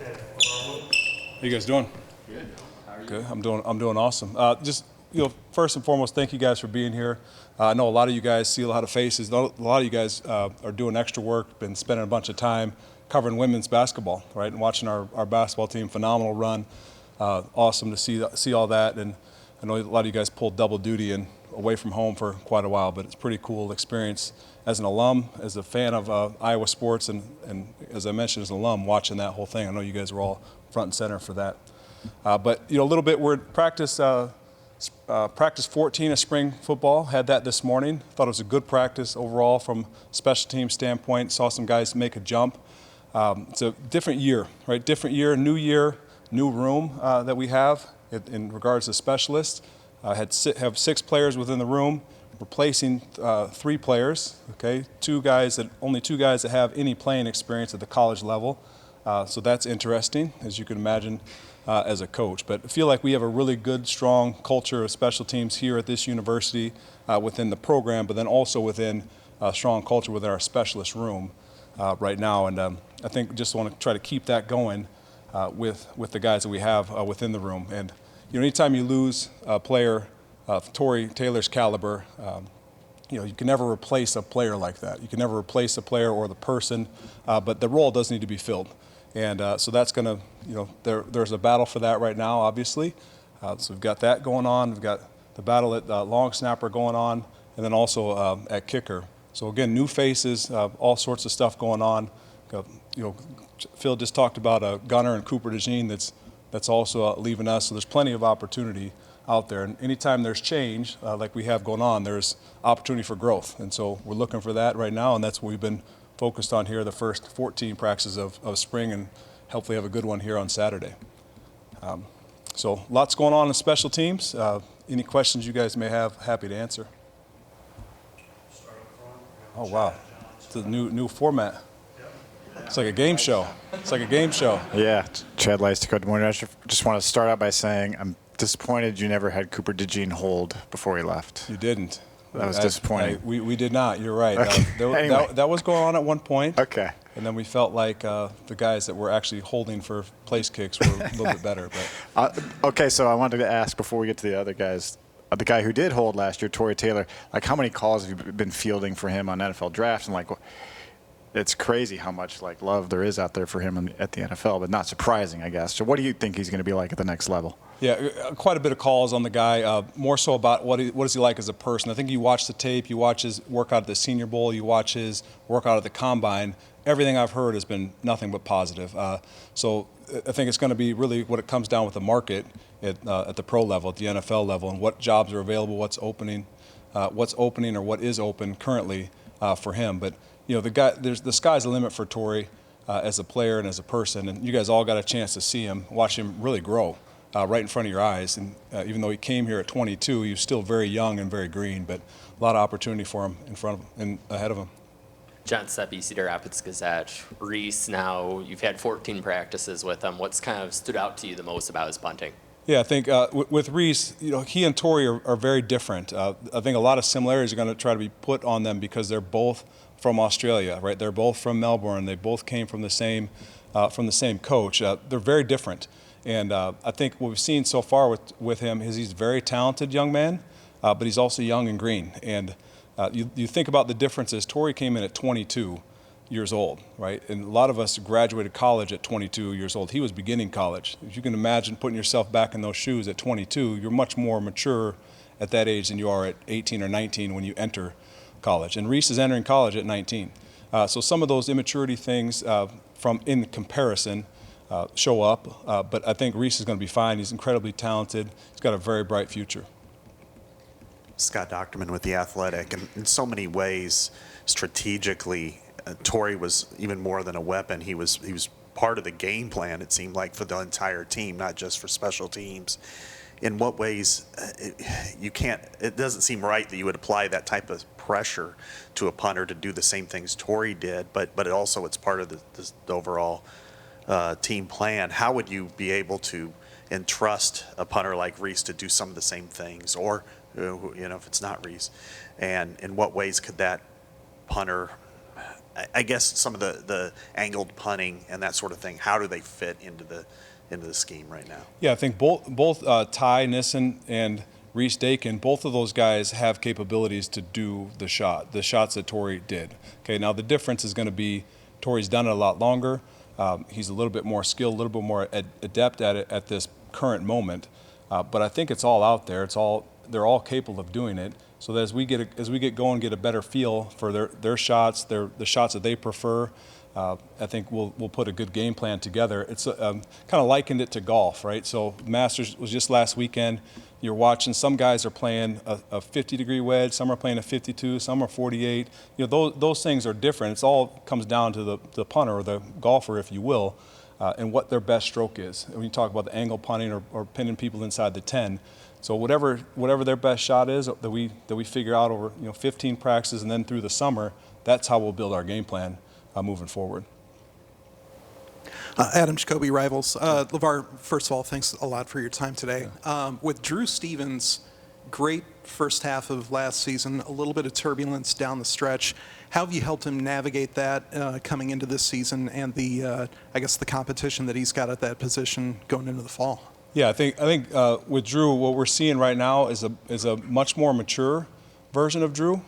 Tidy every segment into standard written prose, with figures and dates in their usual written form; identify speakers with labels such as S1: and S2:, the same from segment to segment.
S1: How you guys doing?
S2: Good. How are you?
S1: Good. I'm doing awesome. Just first and foremost, thank you guys for being here. I know a lot of you guys see a lot of faces. A lot of you guys are doing extra work, been spending a bunch of time covering women's basketball, right, and watching our basketball team phenomenal run. Awesome to see all that, and I know a lot of you guys pulled double duty and away from home for quite a while, but it's a pretty cool experience as an alum, as a fan of Iowa sports, and as I mentioned, as an alum, watching that whole thing. I know you guys were all front and center for that. But a little bit, we're at practice 14 of spring football. Had that this morning. Thought it was a good practice overall from special team standpoint. Saw some guys make a jump. It's a different year, right? Different year, new room that we have in regards to specialists. Have 6 players within the room, replacing 3 players. Okay, only two guys that have any playing experience at the college level. So that's interesting, as you can imagine, as a coach. But I feel like we have a really good, strong culture of special teams here at this university within the program, but then also within a strong culture within our specialist room right now. And I think just want to try to keep that going with the guys that we have within the room. And anytime you lose a player of Tory Taylor's caliber, you can never replace a player like that. You can never replace a player or the person, but the role does need to be filled. And so that's going to, there's a battle for that right now, obviously. So we've got that going on. We've got the battle at long snapper going on, and then also at kicker. So again, new faces, all sorts of stuff going on. Phil just talked about Gunner and Cooper DeJean that's also leaving us. So there's plenty of opportunity out there. And anytime there's change, like we have going on, there's opportunity for growth. And so we're looking for that right now, and that's what we've been focused on here the first 14 practices of spring, and hopefully have a good one here on Saturday. So lots going on in special teams. Any questions you guys may have, happy to answer. Oh, wow. It's a new format. It's like a game show.
S3: Yeah, Chad Leister, good morning. I just want to start out by saying I'm disappointed you never had Cooper DeJean hold before he left.
S1: You didn't.
S3: That was disappointing.
S1: We did not. You're right.
S3: Okay. Anyway.
S1: That was going on at one point.
S3: Okay.
S1: And then we felt like the guys that were actually holding for place kicks were a little bit better. But
S3: okay, so I wanted to ask before we get to the other guys, the guy who did hold last year, Tory Taylor, how many calls have you been fielding for him on NFL drafts? And it's crazy how much love there is out there for him at the NFL, but not surprising, I guess. So what do you think he's going to be like at the next level?
S1: Yeah, quite a bit of calls on the guy, more so about what is he like as a person. I think you watch the tape, you watch his workout at the Senior Bowl, you watch his workout at the Combine. Everything I've heard has been nothing but positive. So I think it's going to be really what it comes down with the market at the pro level, at the NFL level, and what jobs are available, what's opening or what is open currently for him. But the sky's the limit for Tory as a player and as a person, and you guys all got a chance to see him, watch him really grow right in front of your eyes. And even though he came here at 22, he was still very young and very green, but a lot of opportunity for him in front of and ahead of him.
S2: John Seppi, Cedar Rapids Gazette. Reese, now you've had 14 practices with him. What's kind of stood out to you the most about his punting?
S1: Yeah, I think with Reese, he and Tory are very different. I think a lot of similarities are going to try to be put on them because they're both from Australia, right? They're both from Melbourne. They both came from the same coach. They're very different. And I think what we've seen so far with him is he's a very talented young man, but he's also young and green. And you think about the differences. Tory came in at 22 years old, right? And a lot of us graduated college at 22 years old. He was beginning college. If you can imagine putting yourself back in those shoes at 22, you're much more mature at that age than you are at 18 or 19 when you enter college. And Reese is entering college at 19. So some of those immaturity things in comparison show up, but I think Reese is going to be fine. He's incredibly talented. He's got a very bright future.
S4: Scott Docterman with The Athletic, and in so many ways, strategically, Tory was even more than a weapon. He was part of the game plan, it seemed like, for the entire team, not just for special teams. In what ways it doesn't seem right that you would apply that type of pressure to a punter to do the same things Tory did, but it's part of the overall team plan. How would you be able to entrust a punter like Reese to do some of the same things, or if it's not Reese, and in what ways could that punter I guess some of the angled punting and that sort of thing, how do they fit into the scheme right now?
S1: Yeah, I think both Ty Nissen and Reese Dakin, both of those guys have capabilities to do the shots that Torrey did. Okay, now the difference is going to be Torrey's done it a lot longer. He's a little bit more skilled, a little bit more adept at it at this current moment. But I think it's all out there. They're all capable of doing it. So that as we get going, get a better feel for their shots, the shots that they prefer. I think we'll put a good game plan together. It's kind of likened it to golf, right? So Masters was just last weekend. You're watching. Some guys are playing a 50-degree wedge. Some are playing a 52. Some are 48. Those things are different. It all comes down to the punter or the golfer, if you will, and what their best stroke is. When you talk about the angle punting or pinning people inside the 10. So whatever their best shot is that we figure out over 15 practices and then through the summer, that's how we'll build our game plan moving forward.
S5: Adam Jacoby, Rivals. LeVar, first of all, thanks a lot for your time today. With Drew Stevens, great first half of last season, a little bit of turbulence down the stretch. How have you helped him navigate that coming into this season and the competition that he's got at that position going into the fall?
S1: Yeah, I think with Drew, what we're seeing right now is a much more mature version of Drew.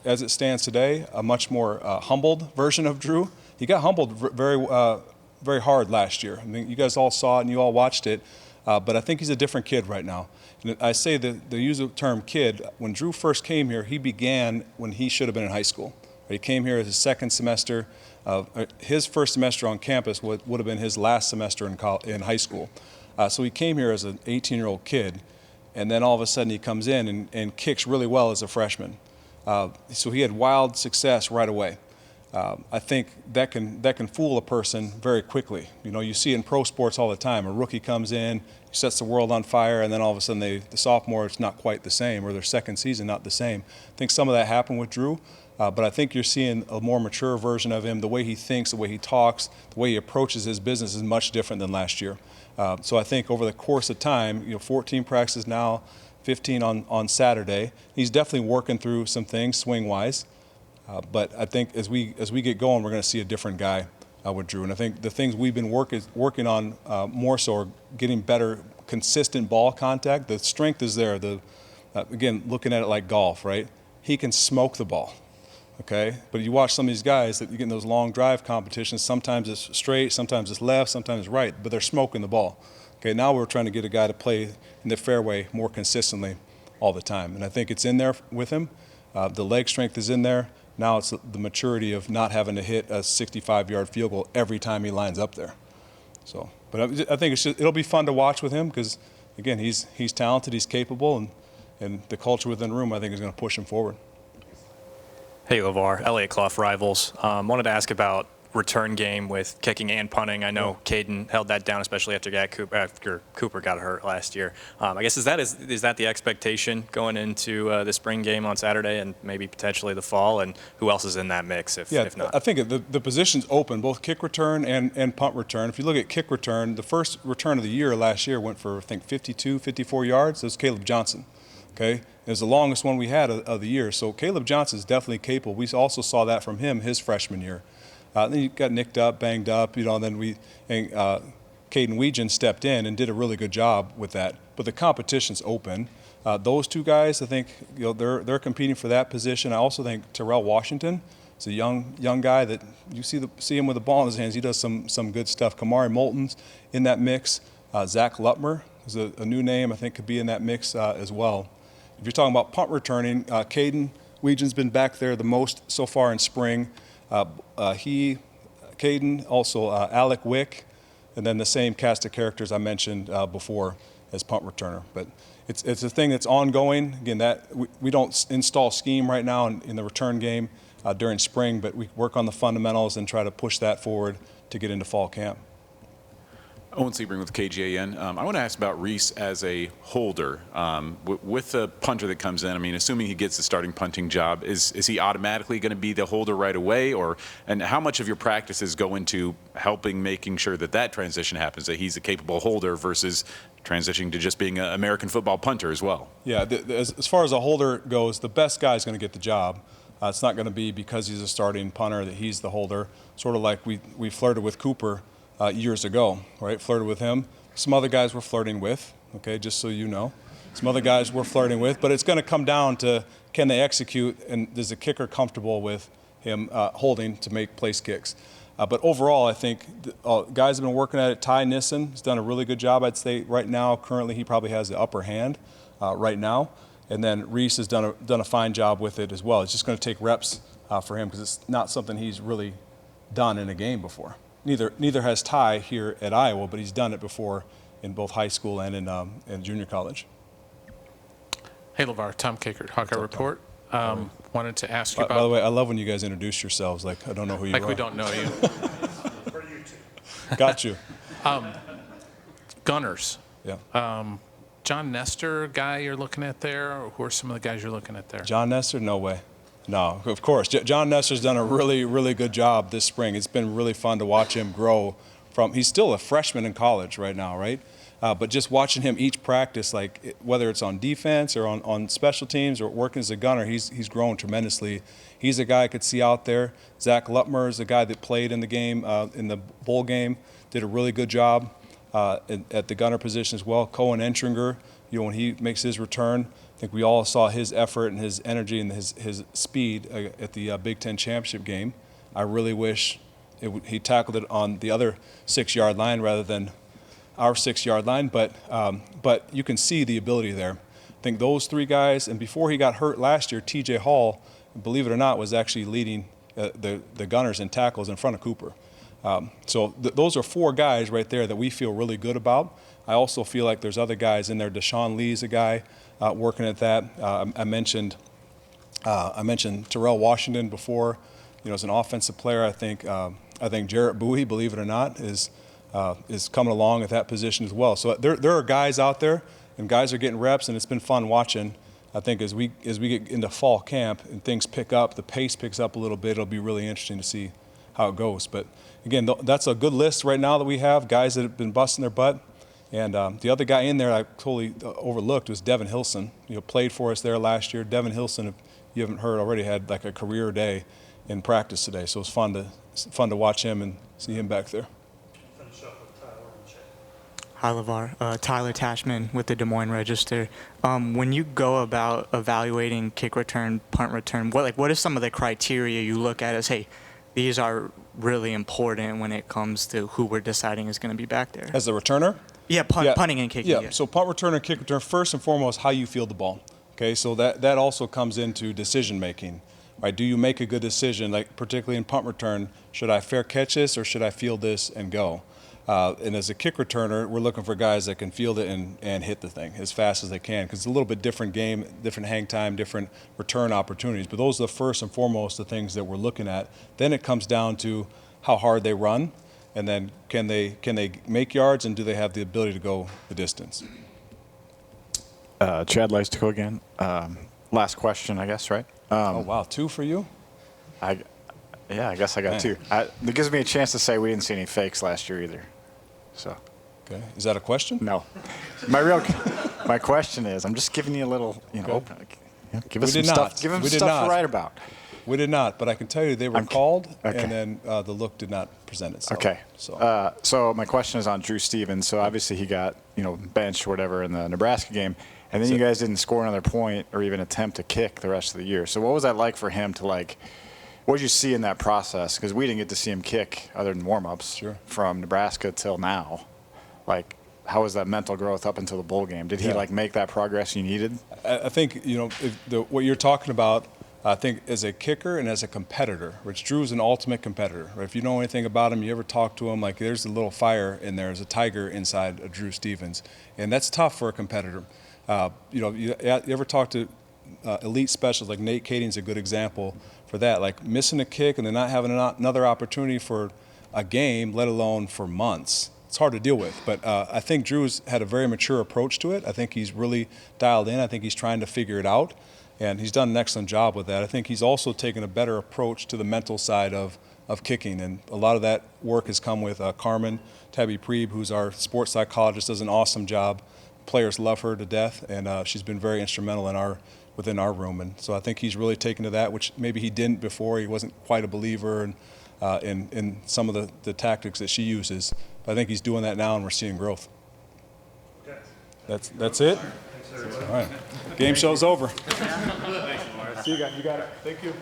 S1: As it stands today, a much more humbled version of Drew. He got humbled very hard last year. I mean, you guys all saw it and you all watched it, but I think he's a different kid right now. And I say that they use the term kid. When Drew first came here, he began when he should have been in high school. He came here as his second semester. His first semester on campus would have been his last semester in high school. So he came here as an 18-year-old kid, and then all of a sudden he comes in and kicks really well as a freshman. So he had wild success right away. I think that can fool a person very quickly. You see it in pro sports all the time. A rookie comes in, sets the world on fire, and then all of a sudden the sophomore, it's not quite the same, or their second season not the same. I think some of that happened with Drew, but I think you're seeing a more mature version of him. The way he thinks, the way he talks, the way he approaches his business is much different than last year. So I think over the course of time, 14 practices now, 15 on Saturday. He's definitely working through some things swing-wise. But I think as we get going, we're going to see a different guy with Drew. And I think the things we've been working on more so are getting better, consistent ball contact. The strength is there. Again, looking at it like golf, right? He can smoke the ball, okay? But you watch some of these guys that you get in those long drive competitions. Sometimes it's straight, sometimes it's left, sometimes it's right, but they're smoking the ball. Okay, now we're trying to get a guy to play in the fairway more consistently all the time. And I think it's in there with him. The leg strength is in there. Now it's the maturity of not having to hit a 65-yard field goal every time he lines up there. So, but I think it'll be fun to watch with him because, again, he's talented, he's capable, and the culture within the room, I think, is going to push him forward.
S6: Hey, LeVar, Elliot Clough, Rivals. Wanted to ask about return game with kicking and punting. I know Caden held that down, especially after Cooper got hurt last year. I guess is that the expectation going into the spring game on Saturday and maybe potentially the fall? And who else is in that mix if not?
S1: I think the position's open, both kick return and punt return. If you look at kick return, the first return of the year last year went for, I think, 52, 54 yards. It was Caleb Johnson. Okay, it was the longest one we had of the year. So Caleb Johnson is definitely capable. We also saw that from him his freshman year. Then he got nicked up, banged up, and then Caden Weegan stepped in and did a really good job with that. But the competition's open. Those two guys, I think, they're competing for that position. I also think Terrell Washington is a young guy that you see him with the ball in his hands. He does some good stuff. Kamari Moulton's in that mix. Zach Lutmer is a new name I think could be in that mix as well. If you're talking about punt returning, Caden Weegan's been back there the most so far in spring. Caden, also Alec Wick, and then the same cast of characters I mentioned before as punt returner. But it's a thing that's ongoing. Again, that we don't install scheme right now in the return game during spring, but we work on the fundamentals and try to push that forward to get into fall camp.
S7: Owen Sebring with KGAN. I want to ask about Reese as a holder. With the punter that comes in, I mean, assuming he gets the starting punting job, is he automatically going to be the holder right away? And how much of your practices go into helping making sure that transition happens, that he's a capable holder versus transitioning to just being an American football punter as well?
S1: Yeah, as far as a holder goes, the best guy is going to get the job. It's not going to be because he's a starting punter that he's the holder, sort of like we flirted with Cooper years ago, right? Flirted with him. Some other guys we're flirting with, okay, just so you know. Some other guys we're flirting with, but it's going to come down to can they execute, and is the kicker comfortable with him holding to make place kicks. But overall, I think guys have been working at it. Ty Nissen has done a really good job. I'd say right now, currently, he probably has the upper hand right now. And then Reese has done a fine job with it as well. It's just going to take reps for him because it's not something he's really done in a game before. Neither has Ty here at Iowa, but he's done it before in both high school and in junior college.
S8: Hey, LeVar, Tom Kakert, Hawkeye Report. Wanted to ask you about.
S1: By the way, I love when you guys introduce yourselves. Like I don't know who you are.
S8: Like we don't know you.
S1: Got you.
S8: Gunners.
S1: Yeah.
S8: John Nestor guy you're looking at there, or who are some of the guys you're looking at there?
S1: John Nestor? No way. No, of course. John Nestor's done a really, really good job this spring. It's been really fun to watch him grow from. He's still a freshman in college right now, right? But just watching him each practice, like whether it's on defense or on special teams or working as a gunner, he's grown tremendously. He's a guy I could see out there. Zach Lutmer is a guy that played in the game, in the bowl game, did a really good job at the gunner position as well. Cohen Entringer, when he makes his return, I think we all saw his effort and his energy and his speed at the Big Ten championship game. I really wish he tackled it on the other 6-yard line rather than our 6-yard line, but you can see the ability there. I think those three guys, and before he got hurt last year, T.J. Hall, believe it or not, was actually leading the Gunners in tackles in front of Cooper. So those are 4 guys right there that we feel really good about. I also feel like there's other guys in there. Deshaun Lee's a guy working at that. I mentioned Terrell Washington before. As an offensive player, I think Jarrett Bowie, believe it or not, is coming along at that position as well. So there are guys out there, and guys are getting reps, and it's been fun watching. I think as we get into fall camp and things pick up, the pace picks up a little bit. It'll be really interesting to see how it goes. But again, that's a good list right now that we have, guys that have been busting their butt. And the other guy in there I totally overlooked was Devin Hilson. Played for us there last year. Devin Hilson, if you haven't heard already, had like a career day in practice today. So it's fun to watch him and see him back there.
S9: Hi, LeVar. Tyler Tashman with the Des Moines Register. When you go about evaluating kick return, punt return, what is some of the criteria you look at as, hey, these are really important when it comes to who we're deciding is going to be back there?
S1: As a returner?
S9: Yeah, punting and kicking.
S1: Yeah, so punt return and kick return, first and foremost, how you field the ball. Okay, so that also comes into decision making. Right? Do you make a good decision, like particularly in punt return, should I fair catch this or should I field this and go? And as a kick returner, we're looking for guys that can field it and hit the thing as fast as they can, because it's a little bit different game, different hang time, different return opportunities. But those are the first and foremost the things that we're looking at. Then it comes down to how hard they run, and then can they make yards, and do they have the ability to go the distance?
S3: Chad likes to go again. Last question, I guess, right?
S1: Oh, wow, 2 for you?
S3: I guess I got 2. It gives me a chance to say we didn't see any fakes last year either. So.
S1: Okay. Is that a question?
S3: No. My question is, I'm just giving you a little, open. Give us some stuff. Give them stuff to write about.
S1: We did not, but I can tell you they were called, and then the look did not present itself.
S3: Okay. So my question is on Drew Stevens. So obviously he got benched or whatever in the Nebraska game, and then you guys didn't score another point or even attempt to kick the rest of the year. So what was that like for him to what did you see in that process? Because we didn't get to see him kick other than warm-ups from Nebraska till now. How was that mental growth up until the bowl game? Did he make that progress you needed?
S1: I think what you're talking about. I think as a kicker and as a competitor, which Drew's an ultimate competitor. Right? If you know anything about him, you ever talk to him, there's a little fire in there. There's a tiger inside of Drew Stevens, and that's tough for a competitor. You ever talk to elite specialists like Nate Kading's a good example for that. Missing a kick and then not having another opportunity for a game, let alone for months. It's hard to deal with, but I think Drew's had a very mature approach to it. I think he's really dialed in. I think he's trying to figure it out. And he's done an excellent job with that. I think he's also taken a better approach to the mental side of kicking. And a lot of that work has come with Carmen Tabby-Preeb, who's our sports psychologist, does an awesome job. Players love her to death, and she's been very instrumental in our within our room. And so I think he's really taken to that, which maybe he didn't before. He wasn't quite a believer in some of the tactics that she uses. But I think he's doing that now, and we're seeing growth. That's it? All right. Game show's over. See you guys. You got it. Thank you.